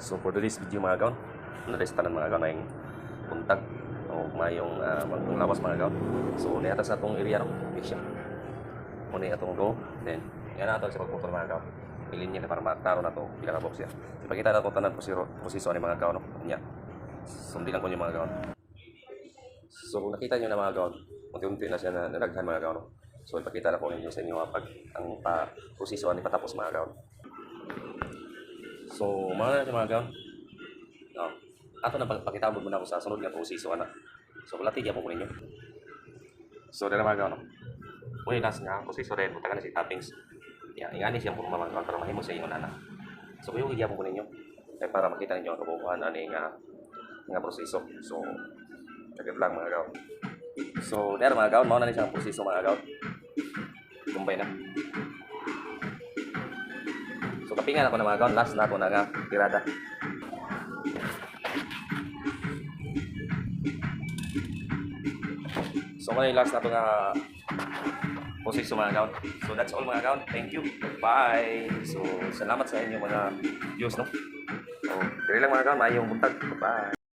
So for today's video mga kaon, narestanan mga kaon na yung puntag o mayong magtong lawas mga kaon. So niata sa atong area no, fiction. Muna atong go, then yan na ito sa pagputol mga kaon. Ilinya na para maktaro na ito, pila ka box yan. Ipakita na ito tanan posisyon ni mga kaon no. Nya. Sundin lang ko yung mga kaon. So kung nakita nyo na mga kaon, unti-unti na siya na nalaghan mga kaon no. So ipakita na ko ninyo sa inyo pag ang posisyon ni patapos mga kaon. So, mga na mga gaon. No. Ato na pakita mo muna ako sa sunod nga posisyon na. So, kulati diya po ninyo. So, dala mga gaon. Uy, nas nga posisyon rin butakan na si toppings. Ya, ingani siya po mga gaon para mahimo sa inyo nana. So, kuyo diya po ninyo. Kaya para makita ninyo ang kabubuhan ani nga proseso. So, kagad lang mga gaon. So, dala mga gaon, mao na ni siyang posisyon mga gaon. Kumbay na. So kapingan ako na mga gaon, last na ako na nga tirada. So ngayon last na ito nga posisyon mga gaon. So that's all mga gaon. Thank you. Bye. So salamat sa inyo mga views no. So dire lang mga gaon, mayong buntag. Bye.